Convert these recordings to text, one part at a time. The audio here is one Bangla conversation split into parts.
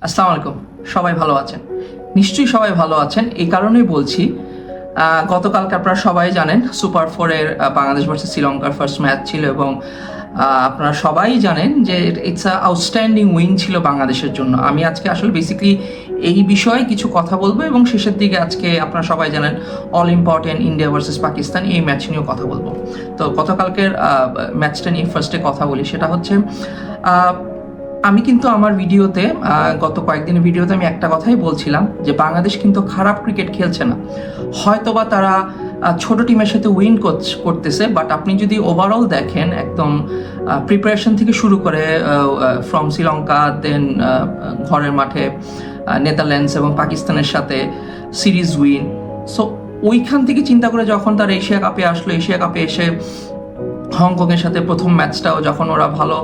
আসসালামু আলাইকুম। সবাই ভালো আছেন? নিশ্চয়ই সবাই ভালো আছেন। এই কারণেই বলছি, গতকালকে আপনারা সবাই জানেন সুপার ফোরের বাংলাদেশ ভার্সেস শ্রীলঙ্কার ফার্স্ট ম্যাচ ছিল এবং আপনারা সবাই জানেন যে ইটস আ আউটস্ট্যান্ডিং উইন ছিল বাংলাদেশের জন্য। আমি আজকে আসলে বেসিক্যালি এই বিষয়ে কিছু কথা বলবো এবং শেষের দিকে আজকে আপনারা সবাই জানেন all important India versus Pakistan এই ম্যাচ নিয়েও কথা বলবো। তো গতকালকের ম্যাচটা নিয়ে ফার্স্টে কথা বলি, সেটা হচ্ছে আমি কিন্তু আমার ভিডিওতে গত কয়েকদিনের ভিডিওতে আমি একটা কথাই বলছিলাম যে বাংলাদেশ কিন্তু খারাপ ক্রিকেট খেলছে না, হয়তোবা তারা ছোট টিমের সাথে উইন করতেছে, বাট আপনি যদি ওভারঅল দেখেন একদম প্রিপারেশন থেকে শুরু করে ফ্রম শ্রীলঙ্কা দেন ঘরের মাঠে নেদারল্যান্ডস এবং পাকিস্তানের সাথে সিরিজ উইন, সো ওইখান থেকে চিন্তা করে যখন তারা এশিয়া কাপে আসলো, এশিয়া কাপে এসে হংকংয়ের সাথে প্রথম ম্যাচটাও যখন ওরা ভালো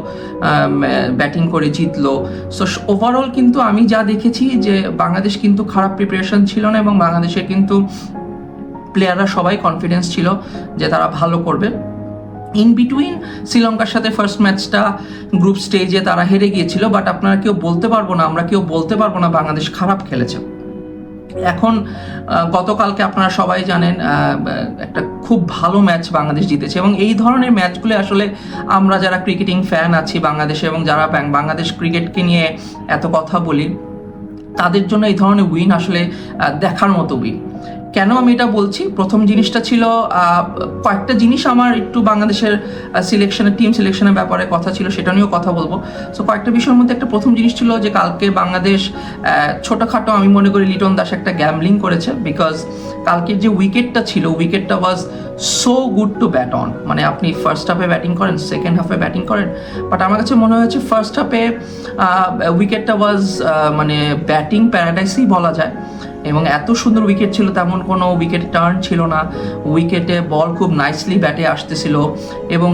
ব্যাটিং করে জিতলো, সো ওভারঅল কিন্তু আমি যা দেখেছি যে বাংলাদেশ কিন্তু খারাপ প্রিপারেশন ছিল না এবং বাংলাদেশের কিন্তু প্লেয়াররা সবাই কনফিডেন্স ছিল যে তারা ভালো করবে। ইন বিটুইন শ্রীলঙ্কার সাথে ফার্স্ট ম্যাচটা গ্রুপ স্টেজে তারা হেরে গিয়েছিল, বাট আপনারা কেউ বলতে পারবো না, আমরা কেউ বলতে পারবো না বাংলাদেশ খারাপ খেলেছে। এখন গতকালকে আপনারা সবাই জানেন একটা খুব ভালো ম্যাচ বাংলাদেশ জিতেছে এবং এই ধরনের ম্যাচগুলো আসলে আমরা যারা ক্রিকেটিং ফ্যান আছি বাংলাদেশে এবং যারা বাংলাদেশ ক্রিকেটকে নিয়ে এত কথা বলি, তাদের জন্য এই ধরনের উইন আসলে দেখার মতো উইন। কেন আমি এটা বলছি? প্রথম জিনিসটা ছিল কয়েকটা জিনিস আমার একটু বাংলাদেশের সিলেকশনের টিম সিলেকশনের ব্যাপারে কথা ছিল, সেটা নিয়েও কথা বলবো। সো কয়েকটা বিষয়ের মধ্যে একটা প্রথম জিনিস ছিল যে কালকে বাংলাদেশ ছোটোখাটো আমি মনে করি লিটন দাস একটা গ্যামলিং করেছে, বিকজ কালকের যে উইকেটটা ছিল উইকেটটা was so good to bat on. মানে আপনি ফার্স্ট হাফে ব্যাটিং করেন, সেকেন্ড হাফে ব্যাটিং করেন, বাট আমার কাছে মনে হয়েছে ফার্স্ট হাফে উইকেটটা ওয়াজ মানে ব্যাটিং প্যারাডাইসই বলা যায় এবং এত সুন্দর উইকেট ছিল, তেমন কোনো উইকেট টার্ন ছিল না, উইকেটে বল খুব নাইসলি ব্যাটে আসতেছিল এবং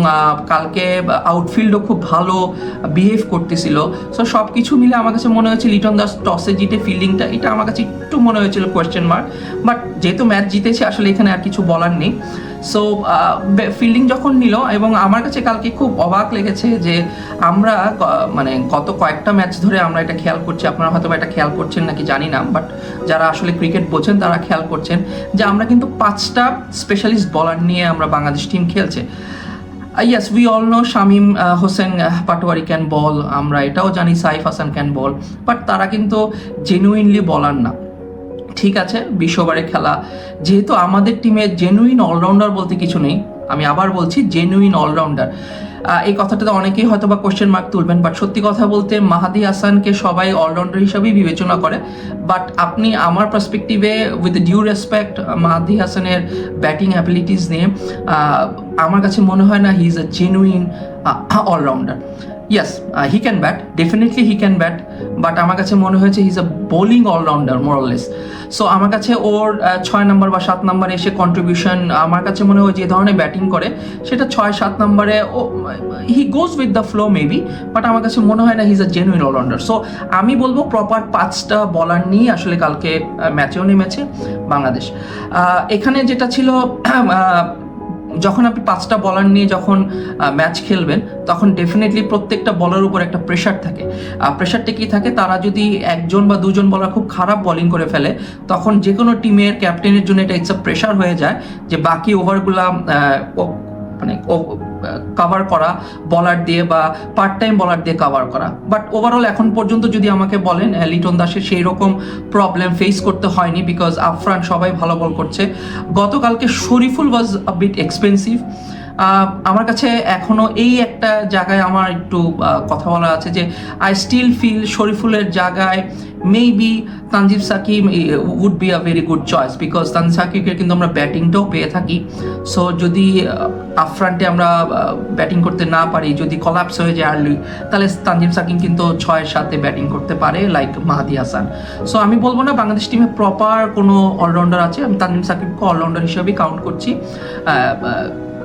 কালকে আউটফিল্ডও খুব ভালো বিহেভ করতেছিল। সো সব কিছু মিলে আমার কাছে মনে হয়েছে লিটন দাস টসে জিতে ফিল্ডিংটা, এটা আমার কাছে একটু মনে হয়েছিল কোয়েশ্চেন মার্ক, বাট যেহেতু ম্যাচ জিতেছে আসলে এখানে আর কিছু বলার নেই। সো ফিল্ডিং যখন নিল এবং আমার কাছে কালকে খুব অবাক লেগেছে যে আমরা মানে গত কয়েকটা ম্যাচ ধরে আমরা এটা খেয়াল করছি, আপনারা হয়তো এটা খেয়াল করছেন নাকি জানি না, বাট যারা আসলে ক্রিকেট বোঝেন তারা খেয়াল করছেন যে আমরা কিন্তু 5টা স্পেশালিস্ট বলার নিয়ে আমরা বাংলাদেশ টিম খেলছে। Yes, we all know Shamim Hossain Patwari can bowl, আমরা এটাও জানি Saif Hasan can bowl, but তারা কিন্তু জেনুইনলি বলার না। ঠিক আছে, 20 ওভারে খেলা, যেহেতু আমাদের টিমে জেনুইন অলরাউন্ডার বলতে কিছু নেই, আমি আবার বলছি জেনুইন অলরাউন্ডার, এই কথাটাতে অনেকেই হয়তো বা কোয়েশ্চেন মার্ক তুলবেন, বাট সত্যি কথা বলতে মাহাদি হাসানকে সবাই অলরাউন্ডার হিসাবেই বিবেচনা করে, বাট আপনি আমার পার্সপেক্টিভে উইথ ডিউ রেসপেক্ট মাহাদি হাসানের ব্যাটিং অ্যাবিলিটিস নিয়ে আমার কাছে মনে হয় না he is a genuine allrounder. Yes, he can bat, definitely he can bat, but আমার কাছে মনে হয়েছে he is a bowling allrounder more less. So আমার কাছে ওর 6 নম্বর বা 7 নম্বরে এসে কন্ট্রিবিউশন আমার কাছে মনে হয় যে ধরনের ব্যাটিং করে সেটা 6-7 নম্বরে ও he goes with the flow maybe, but আমার কাছে মনে হয় না he is a genuine allrounder. So আমি বলবো প্রপার 5টা বলার নিয়ে আসলে কালকে ম্যাচেও নেমেছে বাংলাদেশ। এখানে যেটা ছিল যখন আপনি 5টা বলার নিয়ে যখন ম্যাচ খেলবেন তখন ডেফিনেটলি প্রত্যেকটা বলার উপর একটা প্রেশার থাকে। প্রেশারটা কি থাকে, তারা যদি 1জন বা 2জন বলার খুব খারাপ বলিং করে ফেলে তখন যে কোনো টিমের ক্যাপ্টেনের জন্য এটা ইটস আ প্রেশার হয়ে যায় যে বাকি ওভারগুলা মানে কভার করা বলার দিয়ে বা পার্ট টাইম বলার দিয়ে কভার করা। বাট ওভারঅল এখন পর্যন্ত যদি আমাকে বলেন লিটন দাসের সেই রকম প্রবলেম ফেস করতে হয়নি, বিকজ আপফ্রন্ট সবাই ভালো বল করছে। গতকালকে শরীফুল ওয়াজ আ বিট এক্সপেন্সিভ। আমার কাছে এখনও এই একটা জায়গায় আমার একটু কথা বলা আছে যে আই স্টিল ফিল শরীফুলের জায়গায় maybe Tanjib Sakib would be a very good choice, because Tanjib সাকিবকে কিন্তু আমরা ব্যাটিংটাও পেয়ে থাকি। সো যদি আপফ্রন্টে আমরা ব্যাটিং করতে না পারি, যদি কলাপস হয়ে যায় আর্লি, তাহলে তানজিব সাকিব কিন্তু 6-7-এ ব্যাটিং করতে পারে লাইক মাহাদি হাসান। সো আমি বলবো না বাংলাদেশ টিমে প্রপার কোনো অলরাউন্ডার আছে, আমি তানজিব সাকিবকে অলরাউন্ডার হিসেবেই কাউন্ট করছি,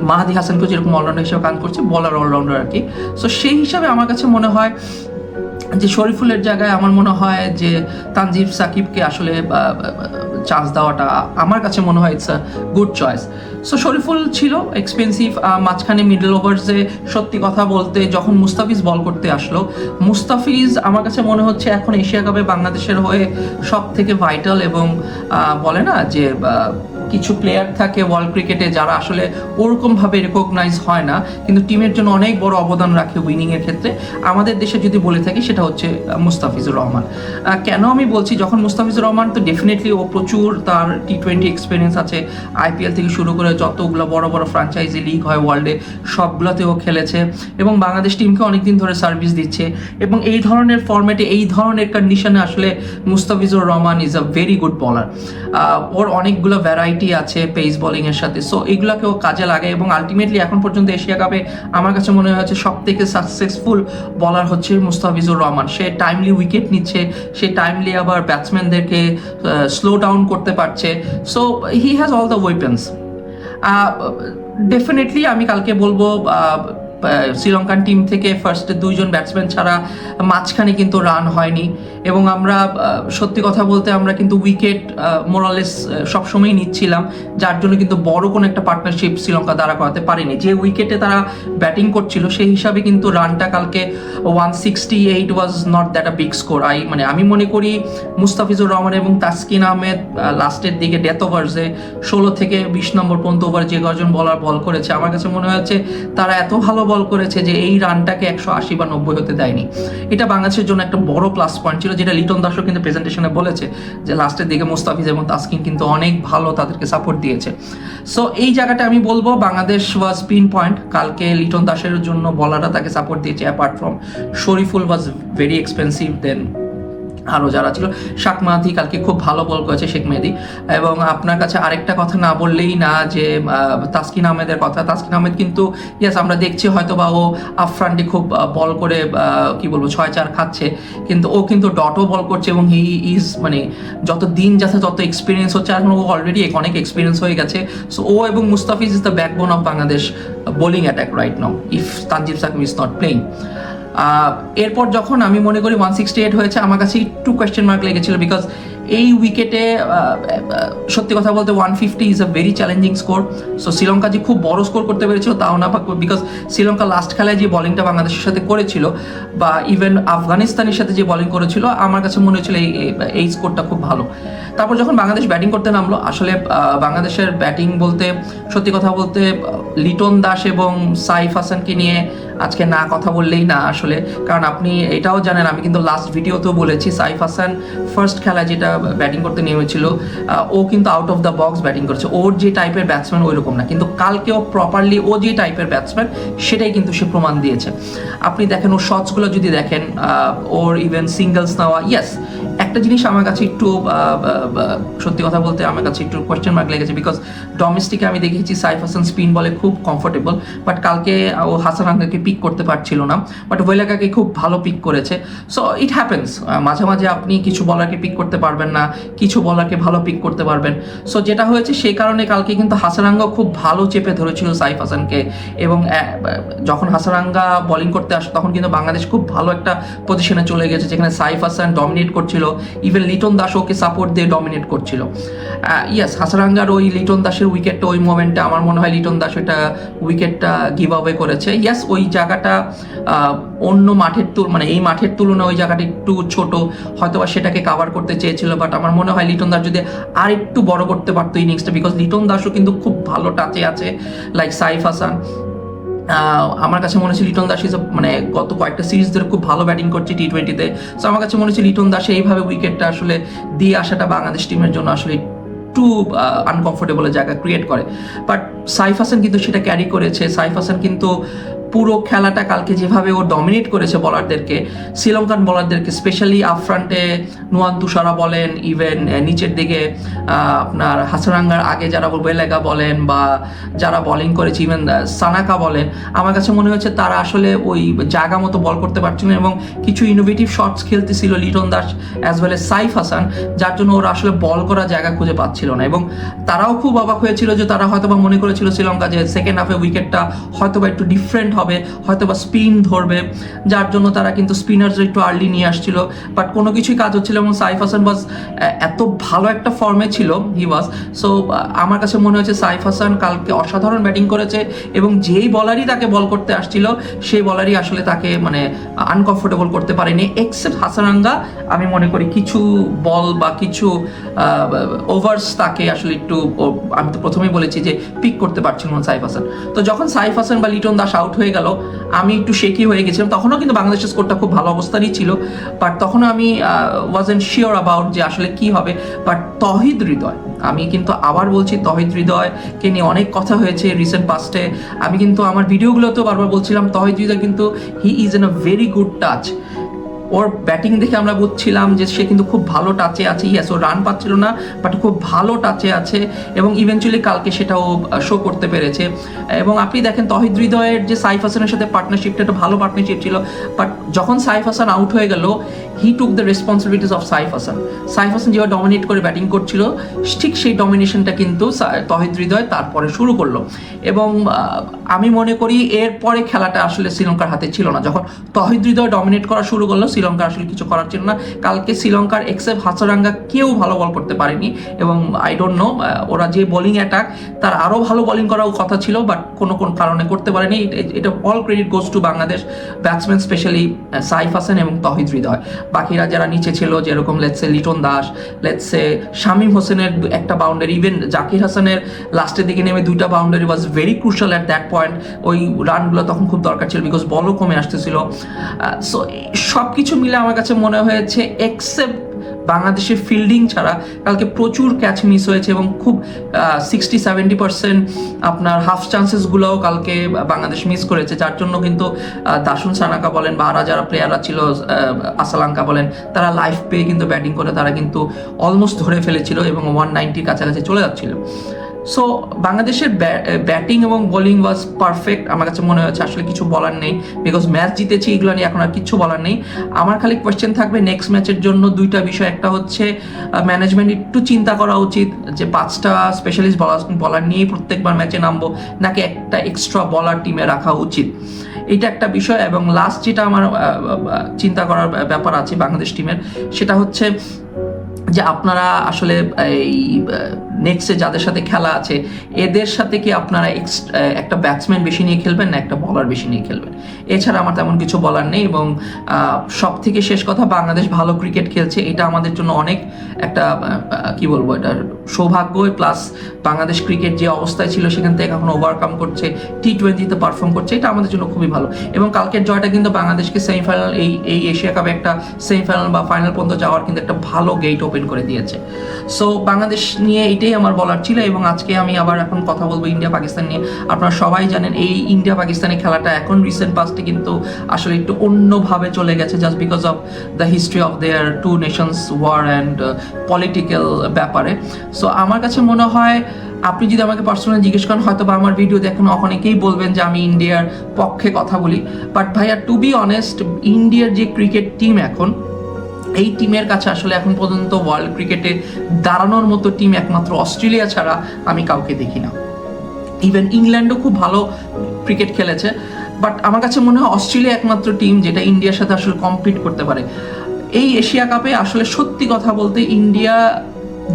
মাহাদি হাসানকেও যেরকম অলরাউন্ডার হিসেবে কাউন্ট করছে, বলার অলরাউন্ডার আর কি। সো সেই হিসাবে আমার কাছে মনে হয় যে শরীফুলের জায়গায় আমার মনে হয় যে তানজিব সাকিবকে আসলে চান্স দেওয়াটা আমার কাছে মনে হয় it's a good choice. So Shariful ছিল এক্সপেন্সিভ, মাঝখানে মিডল ওভার্সে সত্যি কথা বলতে যখন মুস্তাফিজ বল করতে আসলো, মুস্তাফিজ আমার কাছে মনে হচ্ছে এখন এশিয়া কাপে বাংলাদেশের হয়ে সব থেকে ভাইটাল, এবং বলে না যে কিছু প্লেয়ার থাকে ওয়ার্ল্ড ক্রিকেটে যারা আসলে ওরকমভাবে রেকগনাইজ হয় না কিন্তু টিমের জন্য অনেক বড় অবদান রাখে উইনিংয়ের ক্ষেত্রে। আমাদের দেশে যদি বলে থাকি সেটা হচ্ছে মুস্তাফিজুর রহমান। কেন আমি বলছি, যখন মুস্তাফিজুর রহমান তো ডেফিনেটলি ও প্রচুর তার টি20 এক্সপিরিয়েন্স আছে, আইপিএল থেকে শুরু করে যতগুলো বড় বড় ফ্র্যাঞ্চাইজি লিগ হয় ওয়ার্ল্ডে সবগুলোতেও খেলেছে এবং বাংলাদেশ টিমকে অনেকদিন ধরে সার্ভিস দিচ্ছে, এবং এই ধরনের ফরম্যাটে এই ধরনের কন্ডিশনে আসলে Mustafizur Rahman is a very good বলার। ওর অনেকগুলো ভ্যারাইটি আছে পেস বোলিং এর সাথে, সো এগুলোকেও কাজে লাগে এবং আলটিমেটলি এখন পর্যন্ত এশিয়া কাপে আমার কাছে মনে হচ্ছে সব থেকে সাকসেসফুল বলার হচ্ছে মুস্তাফিজুর রহমান। সে টাইমলি উইকেট নিচ্ছে, সে টাইমলি আবার ব্যাটসম্যানদেরকে স্লো ডাউন করতে পারছে, so he has all the weapons. Definitely আমি কালকে বলবো শ্রীলঙ্কান টিম থেকে ফার্স্টে 2 জন ব্যাটসম্যান ছাড়া মাঝখানে কিন্তু রান হয়নি, এবং আমরা সত্যি কথা বলতে আমরা কিন্তু উইকেট মোরালেস সবসময় নিচ্ছিলাম, যার জন্য কিন্তু বড় কোনো একটা পার্টনারশিপ শ্রীলঙ্কা দ্বারা করাতে পারেনি। যে উইকেটে তারা ব্যাটিং করছিল সেই হিসাবে কিন্তু রানটা কালকে 168 was not that a big score. আমি মনে করি মুস্তাফিজুর রহমান এবং তাসকিন আহমেদ লাস্টের দিকে ডেথ ওভার্সে 16 থেকে 20 নম্বর পর্যন্ত ওভার যে কজন বলার বল করেছে আমার কাছে মনে হচ্ছে তারা এত ভালো বল করেছে যে এই রানটাকে 180 বা 90 হতে দেয়নি। এটা বাংলাদেশের জন্য একটা বড় প্লাস পয়েন্ট ছিল, যেটা লিটন দাসও কিন্তু প্রেজেন্টেশনে বলেছে যে লাস্টের দিকে মুস্তাফিজ এবং তাসকিন কিন্তু অনেক ভালো তাদেরকে সাপোর্ট দিয়েছে। সো এই জায়গাটা আমি বলবো বাংলাদেশ ওয়াজ পিন পয়েন্ট। কালকে লিটন দাসের জন্য বলাররা তাকে সাপোর্ট দিয়েছে, apart from Shoriful was very expensive, then আরও যারা ছিল। শেখ মেহেদী কালকে খুব ভালো বল করেছে শেখ মেহেদী। এবং আপনার কাছে আরেকটা কথা না বললেই না যে তাসকিন আহমেদের কথা। তাসকিন আহমেদ কিন্তু ইয়েস আমরা দেখছি হয়তো বা ও আফ্রান্ডি খুব বল করে কি বলবো 6-4 খাচ্ছে, কিন্তু ও কিন্তু ডটও বল করছে এবং হি ইজ যত দিন যাচ্ছে তত এক্সপিরিয়েন্স হচ্ছে, এখন ও অলরেডি অনেক এক্সপিরিয়েন্স হয়ে গেছে। সো ও এবং Mustafiz is the backbone of Bangladesh bowling attack right now if Tanjib Sakib is not playing. এরপর যখন আমি মনে করি 168 হয়েছে আমার কাছে একটু কোয়েশ্চেন মার্ক লেগেছিল, বিকজ এই উইকেটে সত্যি কথা বলতে 150 is a very challenging score. So Sri Lanka যে খুব বড় স্কোর করতে পেরেছিল তাও না, বিকজ শ্রীলঙ্কা লাস্ট খেলায় যে বলিংটা বাংলাদেশের সাথে করেছিল বা ইভেন আফগানিস্তানের সাথে যে বলিং করেছিল আমার কাছে মনে হচ্ছিল এই স্কোরটা খুব ভালো। তারপর যখন বাংলাদেশ ব্যাটিং করতে নামলো, আসলে বাংলাদেশের ব্যাটিং বলতে সত্যি কথা বলতে লিটন দাস এবং সাইফ হাসানকে নিয়ে আজকে না কথা বললেই না আসলে, কারণ আপনি এটাও জানেন আমি কিন্তু লাস্ট ভিডিওতেও বলেছি সাইফ হাসান ফার্স্ট খেলায় যেটা ব্যাটিং করতে নেমেছিল ও কিন্তু out of the box batting করেছে, ওর যে টাইপের ব্যাটসম্যান ওই রকম না, কিন্তু কালকেও প্রপারলি ও যে টাইপের ব্যাটসম্যান সেটাই কিন্তু সে প্রমাণ দিয়েছে। আপনি দেখেন ওর শটসগুলো যদি দেখেন, ওর ইভেন সিঙ্গলস নেওয়া, ইয়েস একটা জিনিস আমার কাছে একটু সত্যি কথা বলতে আমার কাছে একটু কোয়েশ্চেন মার্ক লেগেছে, বিকজ ডোমেস্টিকে আমি দেখেছি সাইফ হাসান স্পিন বলে খুব কমফোর্টেবল, বাট কালকে ও হাসান আঙ্কাকে পিক করতে পারছিল না, বাট ওয়েলাকাকে খুব ভালো পিক করেছে। সো ইট হ্যাপেন্স, মাঝে মাঝে আপনি কিছু বলারকে পিক করতে পারবেন না, কিছু বলারকে ভালো পিক করতে পারবেন। সো যেটা হয়েছে সেই কারণে কালকে কিন্তু হাসানাঙ্গা খুব ভালো চেপে ধরেছিল সাইফ হাসানকে, এবং যখন হাসানাঙ্গা বোলিং করতে আসে তখন কিন্তু বাংলাদেশ খুব ভালো একটা পজিশনে চলে গেছে, যেখানে সাইফ হাসান ডমিনেট করছিল, ইভেন লিটন দাস ওকে সাপোর্ট দিয়ে ডমিনেট করছিল। ইয়েস হাসানাঙ্গার ওই লিটন দাসের উইকেটটা ওই মোমেন্টে আমার মনে হয় লিটন দাস ওইটা উইকেটটা গিভ অ্যাওয়ে করেছে। ইয়েস ওই জায়গাটা অন্য মাঠের এই মাঠের তুলনায় ওই জায়গাটা একটু ছোট, হয়তোবা সেটাকে কাভার করতে চেয়েছিল, বাট আমার মনে হয় লিটন দাস যদি আর একটু বড় করতে পারতো ইনিংসটা, বিকজ লিটন দাসও কিন্তু খুব ভালো টাচে আছে লাইক সাইফ হাসান। আমার কাছে মনে হচ্ছে লিটন দাস গত কয়েকটা সিরিজ ধরে খুব ভালো ব্যাটিং করছে টি20তে। সো আমার কাছে মনে হচ্ছে লিটন দাস এইভাবে উইকেটটা আসলে দিয়ে আসাটা বাংলাদেশ টিমের জন্য আসলে একটু আনকমফোর্টেবলের জায়গা ক্রিয়েট করে, বাট সাইফ হাসান কিন্তু সেটা ক্যারি করেছে। সাইফ হাসান কিন্তু পুরো খেলাটা কালকে যেভাবে ও ডমিনেট করেছে বলারদেরকে, শ্রীলঙ্কান বলারদেরকে, স্পেশালি আফ্রান্টে নুয়ান তুষারা বলেন, ইভেন নিচের দিকে আপনার হাসানাঙ্গার আগে যারা ওয়েলাকা বলেন বা যারা বোলিং করেছে ইভেন সানাকা বলেন, আমার কাছে মনে হচ্ছে তারা আসলে ওই জায়গা মতো বল করতে পারছিল এবং কিছু ইনোভেটিভ শটস খেলতেছিল Liton Das as well as Saif Hasan, যার জন্য ওরা আসলে বল করার জায়গা খুঁজে পাচ্ছিল না। এবং তারাও খুব অবাক হয়েছিল যে তারা হয়তোবা মনে করেছিল শ্রীলঙ্কা যে সেকেন্ড হাফে উইকেটটা হয়তোবা একটু ডিফারেন্ট হবে হবে, হয়তো বা স্পিন ধরবে, যার জন্য তারা কিন্তু স্পিনার্স একটু আর্লি নিয়ে আসছিল, বাট কোনো কিছুই কাজ হচ্ছিল। এবং সাইফ হাসান ওয়াজ এত ভালো একটা ফর্মে ছিল, হি ওয়াজ। সো আমার কাছে মনে হয়েছে সাইফ হাসান কালকে অসাধারণ ব্যাটিং করেছে, এবং যেই বলারই তাকে বল করতে আসছিল সেই বলারই আসলে তাকে মানে আনকমফোর্টেবল করতে পারেনি, এক্সেপ্ট হাসারাঙ্গা। আমি মনে করি কিছু বল বা কিছু ওভার্স তাকে আসলে একটু, আমি তো প্রথমেই বলেছি যে পিক করতে পারছিল না সাইফ হাসান। তো যখন সাইফ হাসান বা লিটন দাস আউট হয়ে গেল, আমি একটু শেকি হয়ে গেছিলাম। তখনও কিন্তু বাংলাদেশের স্কোরটা খুব ভালো অবস্থানই ছিল, বাট তখনও আমি ওয়াজেন্ট শিওর অ্যাবাউট যে আসলে কি হবে। বাট তহিদ হৃদয়, আমি কিন্তু আবার বলছি, তহিদ হৃদয়কে নিয়ে অনেক কথা হয়েছে রিসেন্ট পাস্টে। আমি কিন্তু আমার ভিডিওগুলোতেও বারবার বলছিলাম তহিদ হৃদয় কিন্তু he is in a very good touch. Or batting দেখে আমরা বুঝছিলাম যে সে কিন্তু খুব ভালো টাচে আছে। ইয়েস, ও রান পাচ্ছিল না, বাট খুব ভালো টাচে আছে, এবং ইভেনচুয়ালি কালকে সেটাও শো করতে পেরেছে। এবং আপনি দেখেন তহিদ হৃদয়ের যে সাইফ হাসানের সাথে পার্টনারশিপটা একটা ভালো পার্টনারশিপ ছিল, বাট যখন সাইফ হাসান আউট হয়ে গেল, he took the responsibilities of Saif Hasan. Saif Hasan যেভাবে ডমিনেট করে ব্যাটিং করছিল, ঠিক সেই ডমিনেশনটা কিন্তু তহিদ হৃদয় তারপরে শুরু করলো। এবং আমি মনে করি এরপরে খেলাটা আসলে শ্রীলঙ্কার হাতে ছিল না। যখন তহিদ হৃদয় ডমিনেট করা শুরু করলো, শ্রীলঙ্কার আসলে কিছু করার ছিল না। কালকে শ্রীলঙ্কার এক্সেপ্ট হাসারাঙ্গা কেউ ভালো বল করতে পারেনি, এবং আই ডোন্ট নো, ওরা যে বোলিং অ্যাটাক, তার আরও ভালো বোলিং করাও কথা ছিল, বাট কোনো কারণে করতে পারেনি। এটা all credit goes to Bangladesh batsman, specially Saif Hasan এবং তহিদ হৃদয়। বাকিরা যারা নিচে ছিল, যেরকম লেটসে লিটন দাস, লেটসে শামীম হোসেনের একটা বাউন্ডারি, ইভেন জাকির হাসানের লাস্টের দিকে নেমে 2টা boundary was very crucial at that point. ওই রানগুলো তখন খুব দরকার ছিল, বিকজ বলও কমে আসতেছিল। সো সব কিছু মিলে আমার কাছে মনে হয়েছে এক্সেপ্ট বাংলাদেশের ফিল্ডিং ছাড়া কালকে প্রচুর ক্যাচ মিস হয়েছে, এবং খুব 60-70% আপনার হাফ চান্সেসগুলোও কালকে বাংলাদেশ মিস করেছে, যার জন্য কিন্তু দাসুন সানাকা বলেন বা আরা যারা প্লেয়াররা ছিল, আসালাঙ্কা বলেন, তারা লাইফ পেয়ে কিন্তু ব্যাটিং করে তারা কিন্তু অলমোস্ট ধরে ফেলেছিল এবং 190 কাছাকাছি চলে যাচ্ছিল। সো বাংলাদেশের ব্যাটিং এবং বোলিং ওয়াজ পারফেক্ট। আমার কাছে মনে হচ্ছে আসলে কিছু বলার নেই, বিকজ ম্যাচ জিতেছি, এগুলো নিয়ে এখন আর কিছু বলার নেই। আমার খালি কোয়েশ্চেন থাকবে নেক্সট ম্যাচের জন্য 2টা বিষয়। একটা হচ্ছে ম্যানেজমেন্ট একটু চিন্তা করা উচিত যে 5টা স্পেশালিস্ট বলার নিয়েই প্রত্যেকবার ম্যাচে নামবো, নাকি একটা এক্সট্রা বলার টিমে রাখা উচিত, এটা একটা বিষয়। এবং লাস্ট যেটা আমার চিন্তা করার ব্যাপার আছে বাংলাদেশ টিমের, সেটা হচ্ছে যে আপনারা আসলে এই নেক্সটে যাদের সাথে খেলা আছে, এদের সাথে কি আপনারা একটা ব্যাটসম্যান বেশি নিয়ে খেলবেন না একটা বলার বেশি নিয়ে খেলবেন? এছাড়া আমার তেমন কিছু বলার নেই। এবং সব থেকে শেষ কথা, বাংলাদেশ ভালো ক্রিকেট খেলছে, এটা আমাদের জন্য অনেক একটা কি বলবো, এটা সৌভাগ্য। প্লাস বাংলাদেশ ক্রিকেট যে অবস্থায় ছিল সেখান থেকে এখন ওভারকাম করছে, T20-তে পারফর্ম করছে, এটা আমাদের জন্য খুবই ভালো। এবং কালকের জয়টা কিন্তু বাংলাদেশকে সেমিফাইনাল, এই এশিয়া কাপে একটা সেমিফাইনাল বা ফাইনাল পর্যন্ত যাওয়ার কিন্তু একটা ভালো গেট ওপেন করে দিয়েছে। সো বাংলাদেশ নিয়ে এটাই আমার বলার ছিল। এবং আজকে আমি আবার এখন কথা বলবো ইন্ডিয়া পাকিস্তান নিয়ে। আপনারা সবাই জানেন এই ইন্ডিয়া পাকিস্তানের খেলাটা এখন রিসেন্ট পাস্টে কিন্তু আসলে একটু অন্যভাবে চলে গেছে, just because of the history of their two nations war and political ব্যাপারে। সো আমার কাছে মনে হয়, আপনি যদি আমাকে পার্সোনালি জিজ্ঞেস করেন, হয়তো বা আমার ভিডিও দেখুন অনেকেই বলবেন যে আমি ইন্ডিয়ার পক্ষে কথা বলি, বাট ভাইয়া টু বি অনেস্ট, ইন্ডিয়ার যে ক্রিকেট টিম এখন, এই টিমের কাছে আসলে এখন পর্যন্ত ওয়ার্ল্ড ক্রিকেটে দাঁড়ানোর মতো টিম একমাত্র অস্ট্রেলিয়া ছাড়া আমি কাউকে দেখি না। ইভেন ইংল্যান্ডও খুব ভালো ক্রিকেট খেলেছে, বাট আমার কাছে মনে হয় অস্ট্রেলিয়া একমাত্র টিম যেটা ইন্ডিয়ার সাথে আসলে কম্পিট করতে পারে এই এশিয়া কাপে। আসলে সত্যি কথা বলতে, ইন্ডিয়া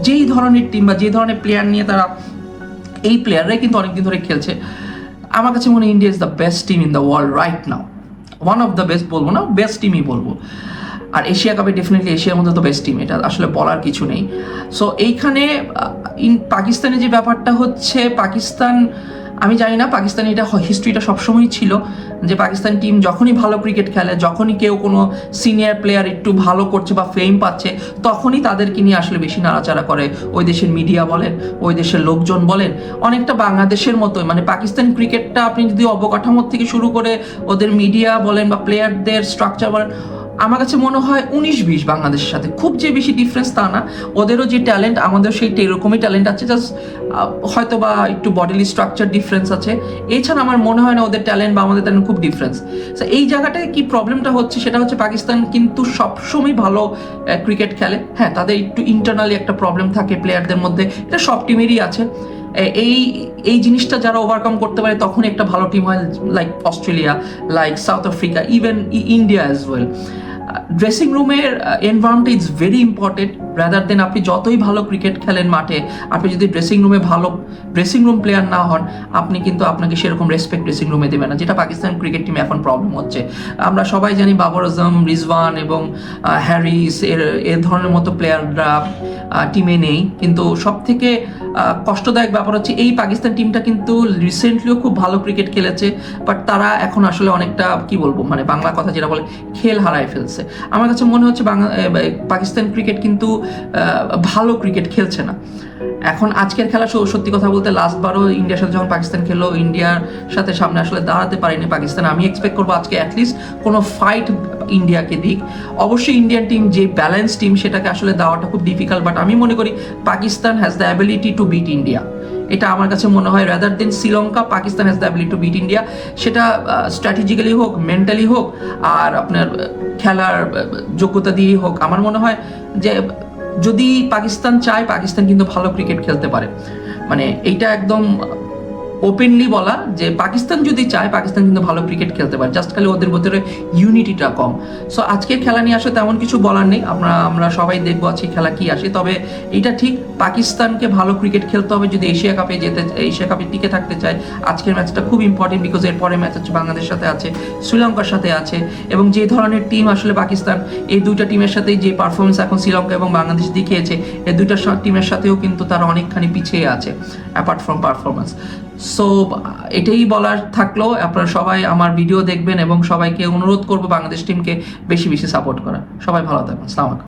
যেই ধরনের টিম বা যে ধরনের প্লেয়ার নিয়ে তারা, এই প্লেয়াররাই কিন্তু অনেকদিন ধরে খেলছে, আমার কাছে মনে হয় India is the best team in the world right now. One of the best বলবো না, বেস্ট টিমই বলবো। আর এশিয়া কাপে ডেফিনেটলি এশিয়ার মধ্যে তো বেস্ট টিম, এটা আসলে বলার কিছু নেই। সো এইখানে পাকিস্তানে যে ব্যাপারটা হচ্ছে, পাকিস্তান, আমি জানি না, পাকিস্তানি এটা হিস্ট্রিটা সবসময়ই ছিল যে পাকিস্তান টিম যখনই ভালো ক্রিকেট খেলে, যখনই কেউ কোনো সিনিয়র প্লেয়ার একটু ভালো করছে বা ফেম পাচ্ছে, তখনই তাদেরকে নিয়ে আসলে বেশি নাড়াচাড়া করে ওই দেশের মিডিয়া বলেন, ওই দেশের লোকজন বলেন। অনেকটা বাংলাদেশের মতোই, মানে পাকিস্তান ক্রিকেটটা আপনি যদি অবকাঠামোর থেকে শুরু করে ওদের মিডিয়া বলেন বা প্লেয়ারদের স্ট্রাকচার বলেন, আমার কাছে মনে হয় 19-20 বাংলাদেশের সাথে খুব যে বেশি ডিফারেন্স তা না। ওদেরও যে ট্যালেন্ট, আমাদের সেই এরকমই ট্যালেন্ট আছে, জাস্ট হয়তো বা একটু বডিলি স্ট্রাকচার ডিফারেন্স আছে। এছাড়া আমার মনে হয় না ওদের ট্যালেন্ট বা আমাদের ট্যালেন্ট খুব ডিফারেন্স। তো এই জায়গাটায় কি প্রবলেমটা হচ্ছে, সেটা হচ্ছে পাকিস্তান কিন্তু সবসময় ভালো ক্রিকেট খেলে। হ্যাঁ, তাদের একটু ইন্টারনালি একটা প্রবলেম থাকে প্লেয়ারদের মধ্যে, এটা সব টিমেরই আছে। এই এই জিনিসটা যারা ওভারকাম করতে পারে তখন একটা ভালো টিম হয়, like Australia, like South Africa, even India as well. Dressing রুমের environment is very important, rather than আপনি যতই ভালো ক্রিকেট খেলেন মাঠে, আপনি যদি ড্রেসিং রুমে ভালো ড্রেসিং রুম প্লেয়ার না হন, আপনি কিন্তু আপনাকে সেরকম রেসপেক্ট ড্রেসিং রুমে দেবে না, যেটা পাকিস্তান ক্রিকেট টিমে এখন প্রবলেম হচ্ছে। আমরা সবাই জানি বাবর আজম, রিজওয়ান এবং হ্যারিস এ ধরনের মতো প্লেয়াররা টিমে নেই, কিন্তু সব থেকে কষ্টদায়ক ব্যাপার হচ্ছে এই পাকিস্তান টিমটা কিন্তু রিসেন্টলিও খুব ভালো ক্রিকেট খেলেছে, বাট তারা এখন আসলে অনেকটা কি বলবো, মানে বাংলা কথা যেটা বলে খেল হারায় ফেলছে। আমার কাছে মনে হচ্ছে পাকিস্তান ক্রিকেট কিন্তু ভালো ক্রিকেট খেলছে না এখন। আজকের খেলা সত্যি কথা বলতে লাস্টবারও ইন্ডিয়ার সাথে যখন পাকিস্তান খেললো, ইন্ডিয়ার সাথে সামনে আসলে দাঁড়াতে পারেনি পাকিস্তান। আমি এক্সপেক্ট করবো আজকে অ্যাটলিস্ট কোনো ফাইট ইন্ডিয়াকে দিক। অবশ্যই ইন্ডিয়ান টিম যে ব্যালেন্স টিম সেটাকে আসলে দেওয়াটা খুব ডিফিকাল্ট, বাট আমি মনে করি Pakistan has the ability to beat India. এটা আমার কাছে মনে হয়, rather than Sri Lanka, Pakistan has the ability to beat India. সেটা স্ট্র্যাটেজিক্যালি হোক, মেন্টালি হোক, আর আপনার খেলার যোগ্যতা দিয়েই হোক। আমার মনে হয় যে যদি পাকিস্তান চায়, পাকিস্তান কিন্তু ভালো ক্রিকেট খেলতে পারে। মানে এইটা একদম ওপেনলি বলা যে পাকিস্তান যদি চায়, পাকিস্তান কিন্তু ভালো ক্রিকেট খেলতে পারে, জাস্ট খালি ওদের ভিতরে ইউনিটিটা কম। সো আজকের খেলা নিয়ে আসলে তেমন কিছু বলার নেই, আমরা সবাই দেখবো আজকে খেলা কি আসে। তবে এটা ঠিক, পাকিস্তানকে ভালো ক্রিকেট খেলতে হবে যদি এশিয়া কাপে টিকে থাকতে চায়। আজকের ম্যাচটা খুব ইম্পর্টেন্ট, বিকজ এর পরে ম্যাচ হচ্ছে বাংলাদেশের সাথে আছে, শ্রীলঙ্কার সাথে আছে, এবং যে ধরনের টিম আসলে পাকিস্তান, এই দুইটা টিমের সাথেই যে পারফরমেন্স এখন শ্রীলঙ্কা এবং বাংলাদেশ দেখিয়েছে, এই দুইটা টিমের সাথেও কিন্তু তারা অনেকখানি পিছিয়ে আছে অ্যাপার্ট ফ্রম পারফরমেন্স। সো এটাই বলার থাকলো, আপনারা সবাই আমার ভিডিও দেখবেন এবং সবাইকে অনুরোধ করবো বাংলাদেশ টিমকে বেশি বেশি সাপোর্ট করা। সবাই ভালো থাকবেন, আসসালামু আলাইকুম।